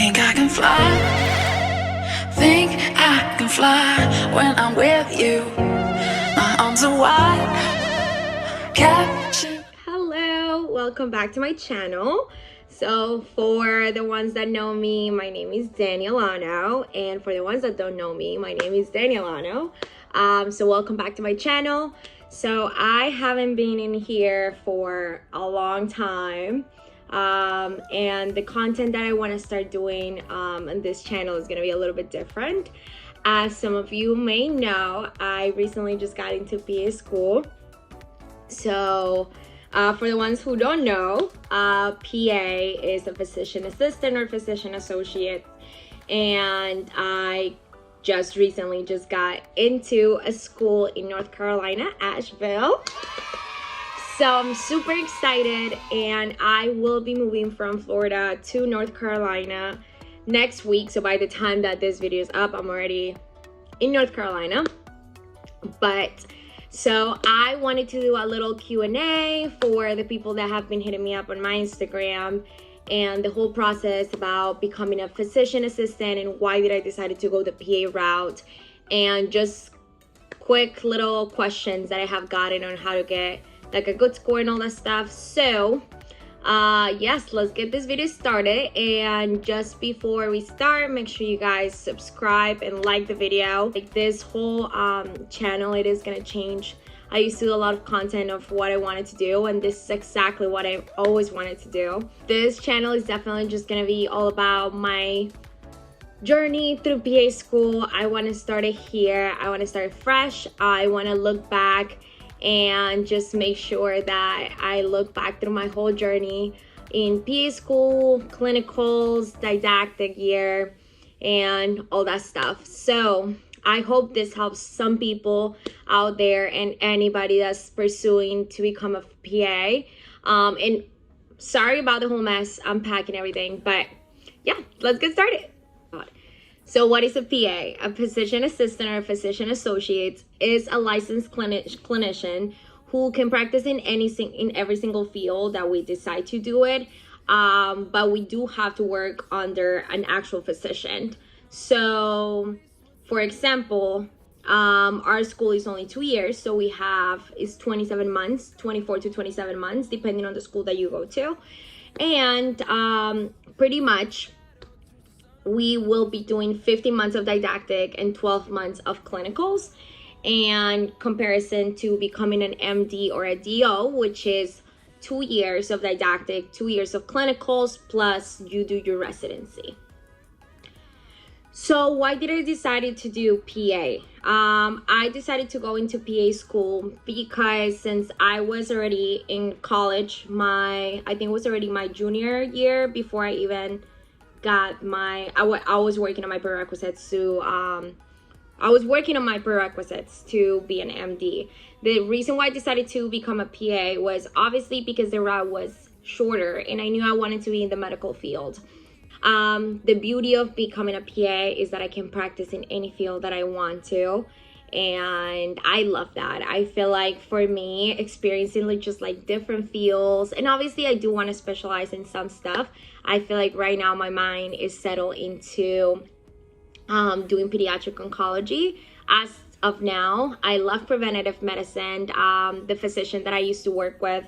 Think I can fly. Think I can fly when I'm with you. My arms are wide. Catching. Hello, welcome back to my channel. So for the ones that know me, my name is Danielano, and for the ones that don't know me, my name is Danielano. So welcome back to my channel. So I haven't been in here for a long time, and the content that I want to start doing on this channel is going to be a little bit different. As some of you may know, I recently just got into PA school. So for the ones who don't know, PA is a physician assistant or physician associate, and I just recently got into a school in North Carolina, Asheville. So I'm super excited, and I will be moving from Florida to North Carolina next week. So by the time that this video is up, I'm already in North Carolina. So I wanted to do a little Q&A for the people that have been hitting me up on my Instagram and the whole process about becoming a physician assistant and why did I decide to go the PA route, and just quick little questions that I have gotten on how to get like a good score and all that stuff. So yes, let's get this video started. And just before we start, make sure you guys subscribe and like the video. Like this whole channel, it is gonna change. I used to do a lot of content of what I wanted to do, and this is exactly what I always wanted to do. This channel is definitely just gonna be all about my journey through PA school. I want to start it here. I want to start fresh. I want to look back and just make sure that I look back through my whole journey in PA school, clinicals, didactic year, and all that stuff. So I hope this helps some people out there and anybody that's pursuing to become a PA. And sorry about the whole mess. I'm packing everything, but yeah, let's get started. So what is a PA? A physician assistant or a physician associate is a licensed clinician who can practice in every single field that we decide to do it. But we do have to work under an actual physician. So for example, our school is only 2 years. So we have is 27 months, 24 to 27 months, depending on the school that you go to. And pretty much we will be doing 15 months of didactic and 12 months of clinicals, and comparison to becoming an MD or a DO, which is 2 years of didactic, 2 years of clinicals, plus you do your residency. So why did I decide to do PA? I decided to go into PA school because since I was already in college, I think it was already my junior year before I even got I was working on my prerequisites to be an MD. The reason why I decided to become a PA was obviously because the route was shorter and I knew I wanted to be in the medical field. The beauty of becoming a PA is that I can practice in any field that I want to, and I love that. I feel like for me, experiencing like different fields, and obviously I do want to specialize in some stuff. I feel like right now my mind is settled into doing pediatric oncology. As of now, I love preventative medicine. The physician that I used to work with,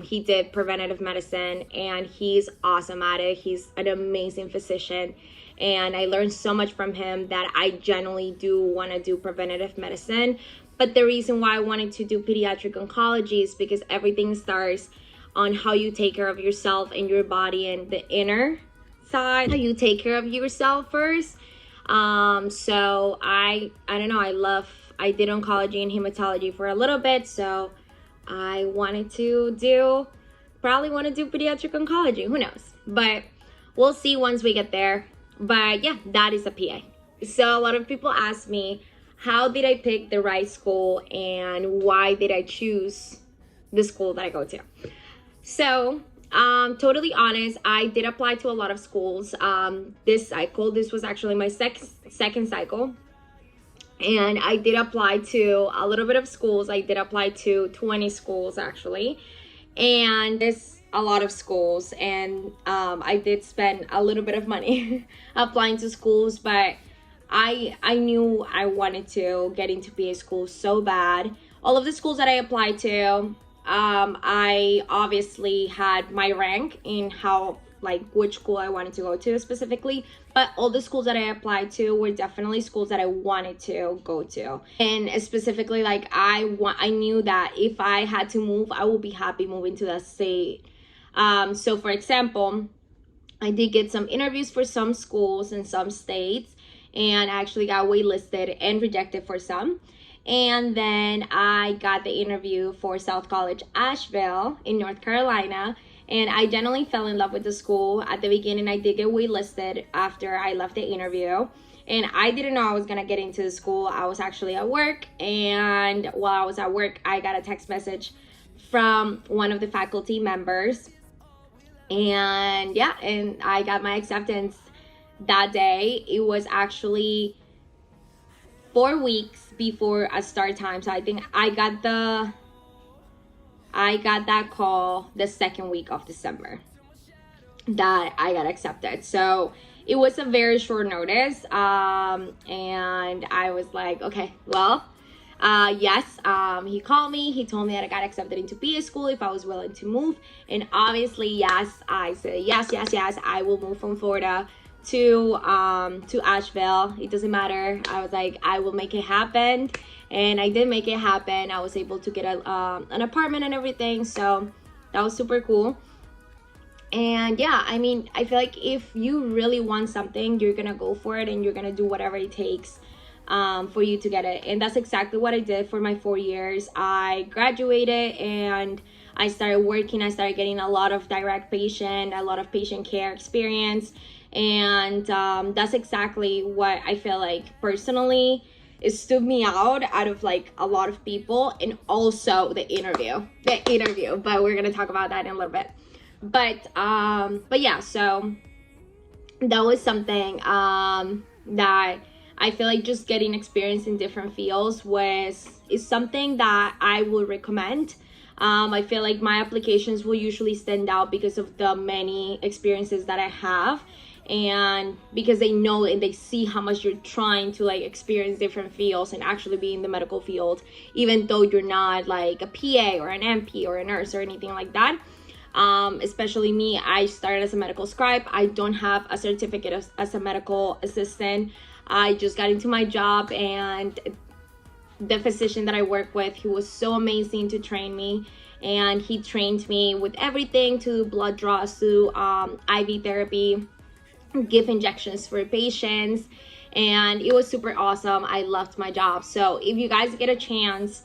he did preventative medicine and he's awesome at it. He's an amazing physician, and I learned so much from him that I generally do want to do preventative medicine. But the reason why I wanted to do pediatric oncology is because everything starts on how you take care of yourself and your body and the inner side, how you take care of yourself first. So I don't know, I did oncology and hematology for a little bit, so I wanted to probably want to do pediatric oncology, who knows, but we'll see once we get there. But yeah, that is a PA. So a lot of people ask me, how did I pick the right school and why did I choose the school that I go to? So totally honest, I did apply to a lot of schools this cycle. This was actually my second cycle, and I did apply to a little bit of schools. I did apply to 20 schools actually, and this a lot of schools, and I did spend a little bit of money applying to schools, but I knew I wanted to get into PA school so bad. All of the schools that I applied to, I obviously had my rank in how, like, which school I wanted to go to specifically, but all the schools that I applied to were definitely schools that I wanted to go to. And specifically, like, I knew that if I had to move, I would be happy moving to that state. So for example, I did get some interviews for some schools in some states, and I actually got waitlisted and rejected for some. And then I got the interview for South College Asheville in North Carolina, and I generally fell in love with the school. At the beginning, I did get waitlisted after I left the interview, and I didn't know I was gonna get into the school. I was actually at work, and while I was at work, I got a text message from one of the faculty members, and yeah, and I got my acceptance that day. It was actually 4 weeks before a start time, so I think I got that call the second week of December that I got accepted. So it was a very short notice, and I was like, okay, well, yes. He called me, he told me that I got accepted into PA school if I was willing to move, and obviously, yes, I said yes, I will move from Florida to Asheville. It doesn't matter. I was like, I will make it happen, and I did make it happen. I was able to get an apartment and everything, so that was super cool. And yeah, I mean, I feel like if you really want something, you're gonna go for it, and you're gonna do whatever it takes for you to get it. And that's exactly what I did for my 4 years. I graduated and I started working. I started getting a lot of a lot of patient care experience, and that's exactly what I feel like personally it stood me out of like a lot of people. And also the interview, but we're gonna talk about that in a little bit. But yeah, so that was something that I feel like just getting experience in different fields is something that I would recommend. I feel like my applications will usually stand out because of the many experiences that I have, and because they know and they see how much you're trying to like experience different fields and actually be in the medical field, even though you're not like a PA or an MP or a nurse or anything like that. Especially me, I started as a medical scribe. I don't have a certificate as a medical assistant. I just got into my job, and the physician that I work with, he was so amazing to train me, and he trained me with everything, to blood draws, to IV therapy, give injections for patients, and it was super awesome. I loved my job. So if you guys get a chance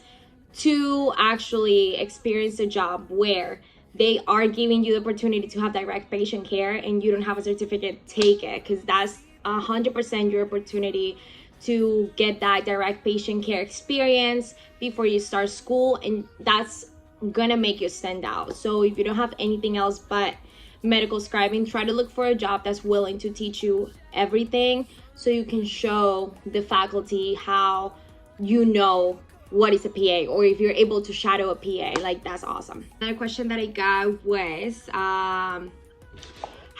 to actually experience a job where they are giving you the opportunity to have direct patient care and you don't have a certificate, take it, because that's 100% your opportunity to get that direct patient care experience before you start school, and that's gonna make you stand out. So if you don't have anything else but medical scribing, try to look for a job that's willing to teach you everything, so you can show the faculty how you know what is a PA, or if you're able to shadow a PA, like that's awesome. Another question that I got was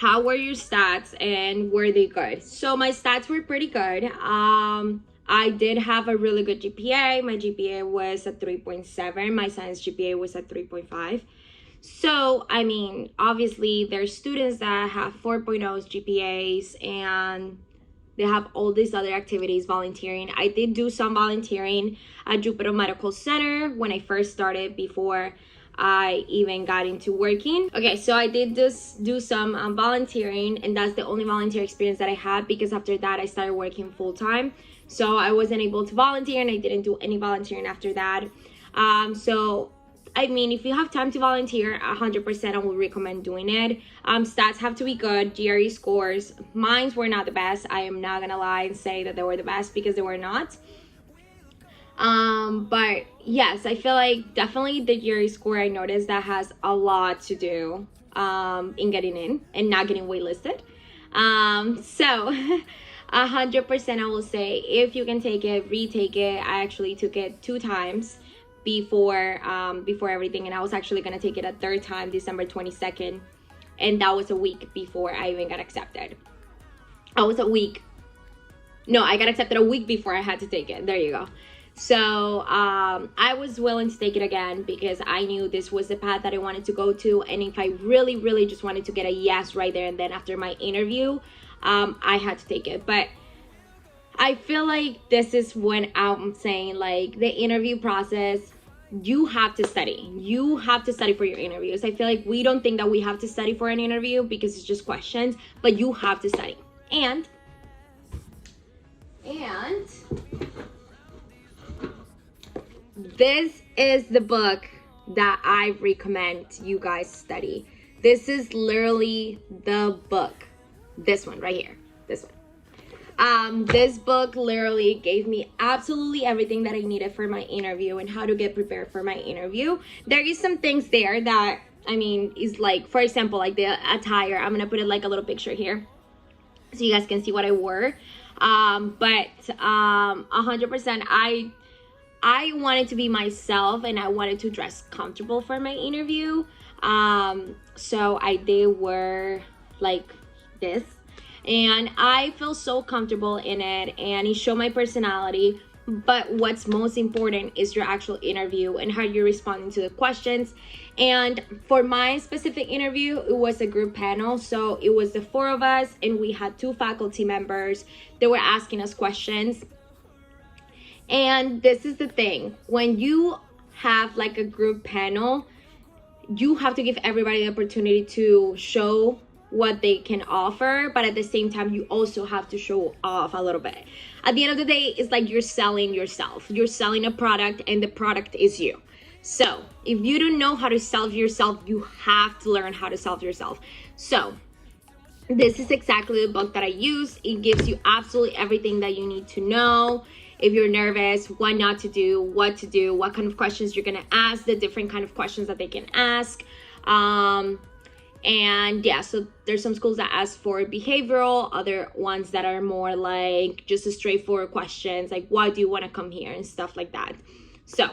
how were your stats and were they good? So my stats were pretty good. I did have a really good GPA. My GPA was at 3.7. My science GPA was at 3.5. So, I mean, obviously there's students that have 4.0 GPAs and they have all these other activities, volunteering. I did do some volunteering at Jupiter Medical Center when I first started, before I even got into working. Okay, so I did just do some volunteering, and that's the only volunteer experience that I had, because after that I started working full-time. So I wasn't able to volunteer, and I didn't do any volunteering after that. So I mean, if you have time to volunteer, 100% I would recommend doing it. Stats have to be good. GRE scores, mine were not the best. I am not gonna lie and say that they were the best, because they were not. But yes, I feel like definitely the GRE score, I noticed that has a lot to do in getting in and not getting waitlisted. So 100% I will say, if you can take it, retake it. I actually took it 2 times before everything, and I was actually gonna take it a third time, December 22nd, and that was a week before I even got accepted. I got accepted a week before I had to take it. There you go. So I was willing to take it again because I knew this was the path that I wanted to go to, and if I really, really just wanted to get a yes right there and then after my interview, I had to take it. But I feel like this is when I'm saying, like, the interview process, you have to study. You have to study for your interviews. I feel like we don't think that we have to study for an interview because it's just questions, but you have to study. And this is the book that I recommend you guys study. This is literally the book. This one right here. This one. This book literally gave me absolutely everything that I needed for my interview and how to get prepared for my interview. There is some things there that, I mean, is like, for example, like the attire. I'm gonna put it like a little picture here so you guys can see what I wore. But 100%, I wanted to be myself and I wanted to dress comfortable for my interview. So I did wear like this, and I feel so comfortable in it, and it showed my personality. But what's most important is your actual interview and how you're responding to the questions. And for my specific interview, it was a group panel. So it was the 4 of us, and we had 2 faculty members that were asking us questions. And this is the thing, when you have like a group panel, you have to give everybody the opportunity to show what they can offer, but at the same time, you also have to show off a little bit. At the end of the day, it's like you're selling yourself. You're selling a product, and the product is you. So if you don't know how to sell yourself, you have to learn how to sell yourself. So this is exactly the book that I use. It gives you absolutely everything that you need to know. If you're nervous, what not to do, what to do, what kind of questions you're gonna ask, the different kind of questions that they can ask. And yeah, so there's some schools that ask for behavioral, other ones that are more like just a straightforward questions, like why do you want to come here and stuff like that. So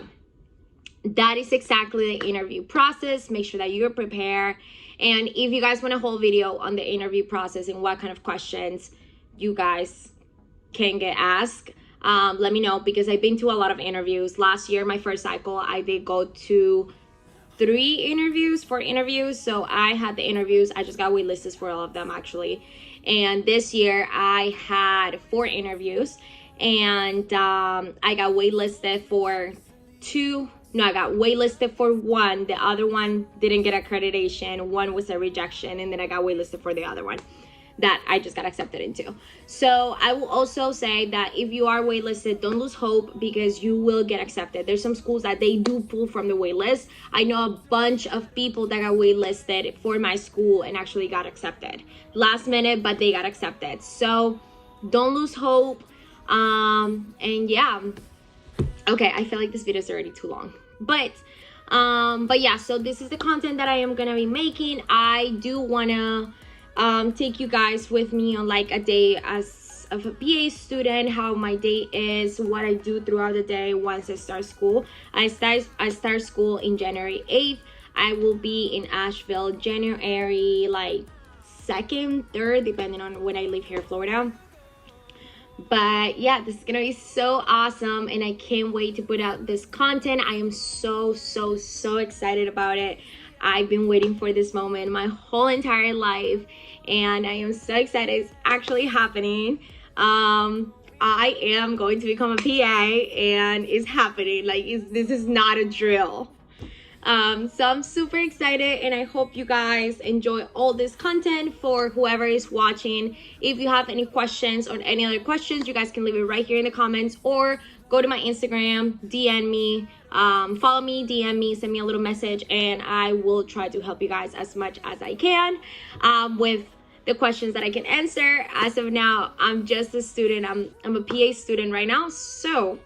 that is exactly the interview process. Make sure that you're prepared. And if you guys want a whole video on the interview process and what kind of questions you guys can get asked, let me know, because I've been to a lot of interviews. Last year, my first cycle, I did go to 4 interviews. So I had the interviews. I just got waitlisted for all of them, actually. And this year I had 4 interviews, and I got waitlisted for 2. No, I got waitlisted for 1. The other one didn't get accreditation. 1 was a rejection, and then I got waitlisted for the other one that I just got accepted into. So I will also say that if you are waitlisted, don't lose hope, because you will get accepted. There's some schools that they do pull from the waitlist. I know a bunch of people that got waitlisted for my school and actually got accepted last minute, but they got accepted. So don't lose hope. And yeah, okay, I feel like this video is already too long, but yeah, so this is the content that I am gonna be making. I do wanna take you guys with me on like a day as of a PA student, how my day is, what I do throughout the day once I start school. I start school in January 8th. I will be in Asheville January like 2nd, 3rd, depending on when I leave here, Florida. But yeah, this is gonna be so awesome, and I can't wait to put out this content. I am so excited about it. I've been waiting for this moment my whole entire life, and I am so excited it's actually happening. I am going to become a PA, and it's happening. Like, this is not a drill. So I'm super excited, and I hope you guys enjoy all this content. For whoever is watching, if you have any questions or any other questions, you guys can leave it right here in the comments, or go to my Instagram, DM me, follow me, DM me, send me a little message, and I will try to help you guys as much as I can with the questions that I can answer. As of now, I'm just a student. I'm a PA student right now, so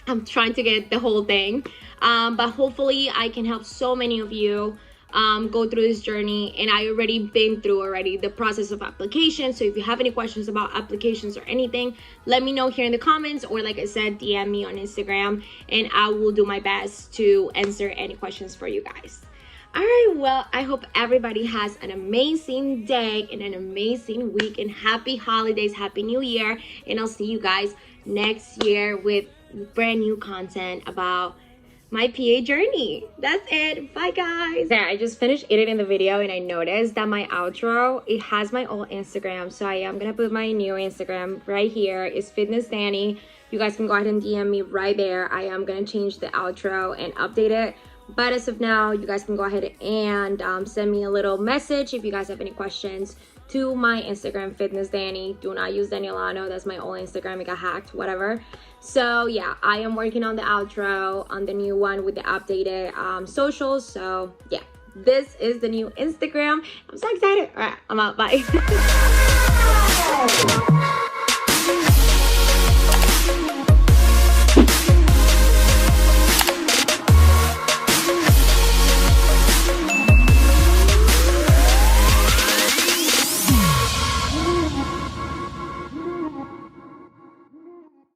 I'm trying to get the whole thing. But hopefully I can help so many of you go through this journey, and I already been through the process of application. So if you have any questions about applications or anything, let me know here in the comments, or like I said, DM me on Instagram, and I will do my best to answer any questions for you guys. All right, well, I hope everybody has an amazing day and an amazing week, and happy holidays, happy new year, and I'll see you guys next year with brand new content about my PA journey. That's it. Bye, guys. There, I just finished editing the video, and I noticed that my outro, it has my old Instagram, so I am gonna put my new Instagram right here. It's Fitness Danny. You guys can go ahead and DM me right there. I am gonna change the outro and update it. But as of now, you guys can go ahead and send me a little message if you guys have any questions to my Instagram, Fitness Danny. Do not use Danielano. That's my old Instagram. It got hacked, whatever. So yeah, I am working on the outro, on the new one with the updated socials. So yeah, this is the new Instagram. I'm so excited. All right, I'm out. Bye.